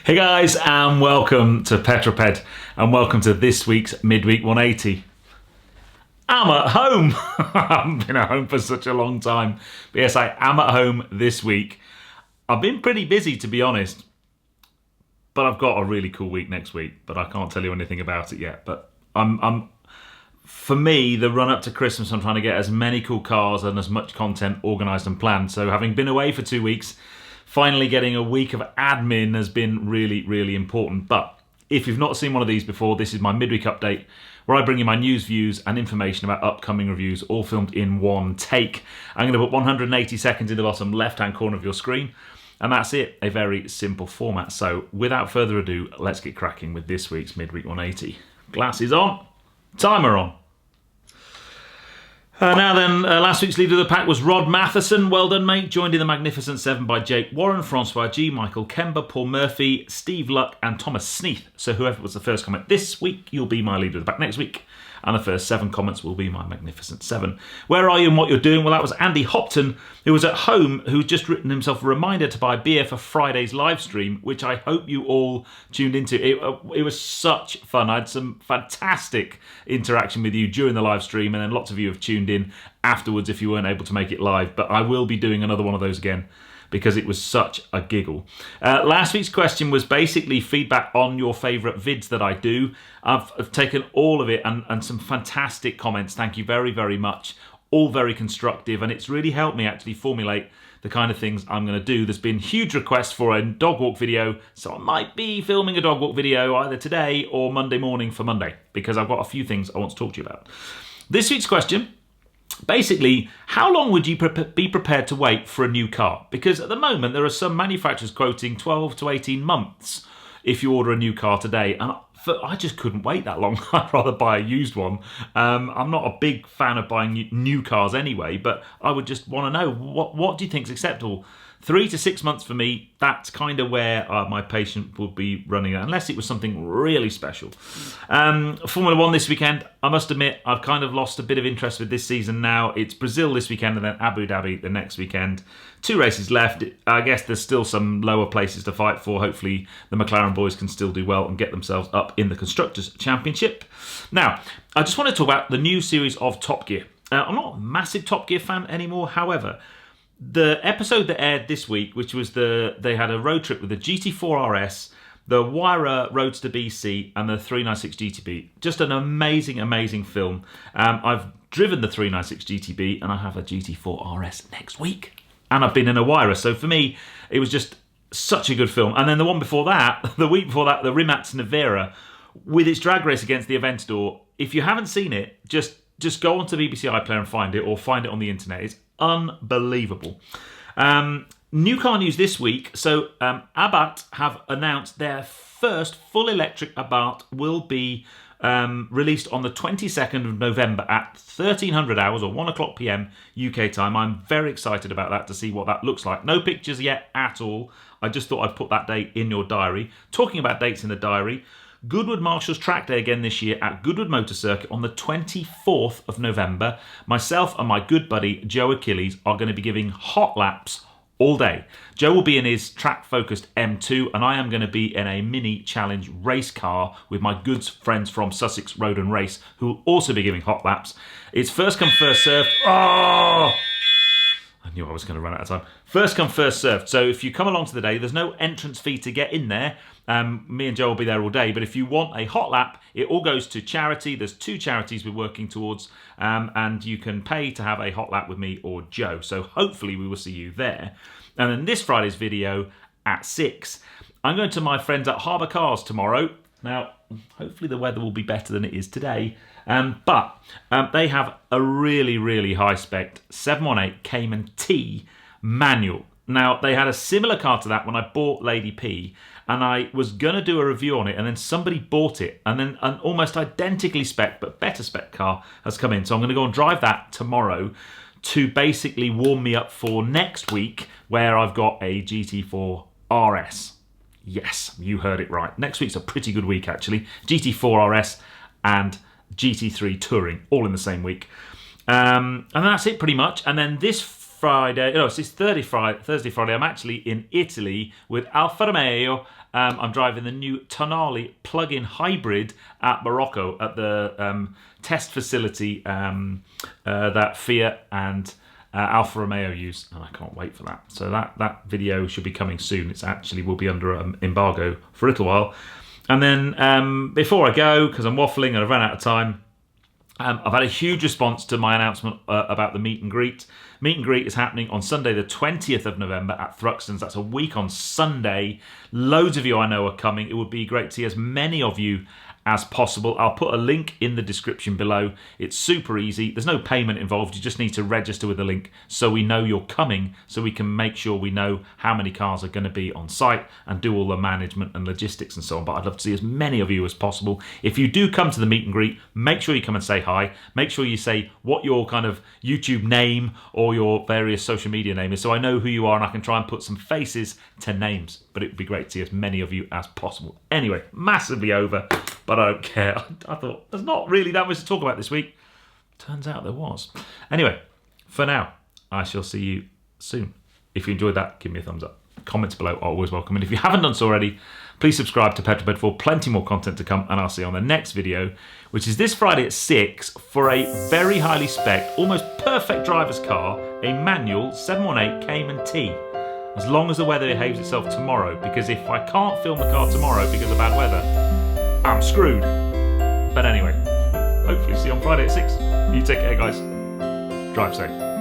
Hey guys, and welcome to Petrol Ped, and welcome to this week's Midweek 180. I'm at home. I haven't been at home for such a long time. But yes, I am at home this week. I've been pretty busy, to be honest. But I've got a really cool week next week, but I can't tell you anything about it yet. But for me, the run up to Christmas, I'm trying to get as many cool cars and as much content organised and planned. So having been away for 2 weeks, finally getting a week of admin has been really, really important. But if you've not seen one of these before, this is my midweek update where I bring you my news, views and information about upcoming reviews, all filmed in one take. I'm going to put 180 seconds in the bottom left-hand corner of your screen. And that's it, a very simple format. So without further ado, let's get cracking with this week's Midweek 180. Glasses on, timer on. Last week's leader of the pack was Rod Matheson. Well done, mate. Joined in the Magnificent Seven by Jake Warren, Francois G, Michael Kemba, Paul Murphy, Steve Luck, and Thomas Sneath. So whoever was the first comment this week, you'll be my leader of the pack next week. And the first 7 comments will be my Magnificent 7. Where are you and what you're doing? Well, that was Andy Hopton, who was at home, who's just written himself a reminder to buy beer for Friday's live stream, which I hope you all tuned into. It was such fun. I had some fantastic interaction with you during the live stream, and then lots of you have tuned in afterwards if you weren't able to make it live. But I will be doing another one of those again, because it was such a giggle. Last week's question was basically feedback on your favourite vids that I do. I've taken all of it and some fantastic comments. Thank you very, very much. All very constructive, and it's really helped me actually formulate the kind of things I'm going to do. There's been huge requests for a dog walk video, so I might be filming a dog walk video either today or Monday morning for Monday, because I've got a few things I want to talk to you about. This week's question: basically, how long would you be prepared to wait for a new car? Because at the moment, there are some manufacturers quoting 12 to 18 months if you order a new car today. And I just couldn't wait that long. I'd rather buy a used one. I'm not a big fan of buying new cars anyway, but I would just want to know, what do you think is acceptable? 3 to 6 months for me, that's kind of where my patient would be running at, unless it was something really special. Formula 1 this weekend, I must admit, I've kind of lost a bit of interest with this season now. It's Brazil this weekend and then Abu Dhabi the next weekend. 2 races left. I guess there's still some lower places to fight for. Hopefully the McLaren boys can still do well and get themselves up in the Constructors' Championship. Now, I just want to talk about the new series of Top Gear. I'm not a massive Top Gear fan anymore, however, the episode that aired this week, which was they had a road trip with the GT4 RS, the Wyra Roadster BC, and the 396 GTB. Just an amazing, amazing film. I've driven the 396 GTB, and I have a GT4 RS next week. And I've been in a Wyra, so for me, it was just such a good film. And then the one before that, the week before that, the Rimac Nevera, with its drag race against the Aventador. If you haven't seen it, just go onto BBC iPlayer and find it, or find it on the internet. It's unbelievable. New car news this week. So Abarth have announced their first full electric Abarth will be released on the 22nd of November at 1300 hours or 1 o'clock PM UK time. I'm very excited about that, to see what that looks like. No pictures yet at all. I just thought I'd put that date in your diary. Talking about dates in the diary, Goodwood Marshall's track day again this year at Goodwood Motor Circuit on the 24th of November. Myself and my good buddy Joe Achilles are going to be giving hot laps all day. Joe will be in his track-focused M2, and I am going to be in a mini challenge race car with my good friends from Sussex Road and Race, who will also be giving hot laps. It's first come, first served. Oh! I knew I was going to run out of time. First come, first served. So if you come along to the day, there's no entrance fee to get in there. Me and Joe will be there all day. But if you want a hot lap, it all goes to charity. There's 2 charities we're working towards. And you can pay to have a hot lap with me or Joe. So hopefully we will see you there. And then this Friday's video at 6. I'm going to my friends at Harbour Cars tomorrow. Now, hopefully the weather will be better than it is today. But they have a really, really high-spec 718 Cayman T manual. Now, they had a similar car to that when I bought Lady P, and I was going to do a review on it, and then somebody bought it, and then an almost identically spec, but better spec car has come in. So I'm going to go and drive that tomorrow to basically warm me up for next week, where I've got a GT4 RS. Yes, you heard it right. Next week's a pretty good week, actually. GT4 RS and GT3 Touring, all in the same week. And that's it pretty much. And then this Friday, no, it's Thursday, Friday, I'm actually in Italy with Alfa Romeo I'm driving the new Tonale plug-in hybrid at Morocco at the test facility that Fiat and Alfa Romeo use, and I can't wait for that. So that video should be coming soon. It's actually will be under embargo for a little while. And then before I go, because I'm waffling and I've run out of time, I've had a huge response to my announcement about the meet and greet. Meet and greet is happening on Sunday the 20th of November at Thruxton's. That's a week on Sunday. Loads of you I know are coming. It would be great to see as many of you as possible. I'll put a link in the description below. It's super easy. There's no payment involved. You just need to register with the link so we know you're coming, so we can make sure we know how many cars are going to be on site and do all the management and logistics and so on. But I'd love to see as many of you as possible. If you do come to the meet and greet, make sure you come and say hi. Make sure you say what your kind of YouTube name or your various social media name is, so I know who you are and I can try and put some faces to names. But it would be great to see as many of you as possible. Anyway, massively over, but I don't care. I thought there's not really that much to talk about this week. Turns out there was. Anyway, for now, I shall see you soon. If you enjoyed that, give me a thumbs up. Comments below are always welcome. And if you haven't done so already, please subscribe to Petrol Ped for plenty more content to come. And I'll see you on the next video, which is this Friday at 6 for a very highly spec'd, almost perfect driver's car, a manual 718 Cayman T. As long as the weather behaves itself tomorrow, because if I can't film the car tomorrow because of bad weather, I'm screwed. But anyway, hopefully see you on Friday at 6. You take care, guys. Drive safe.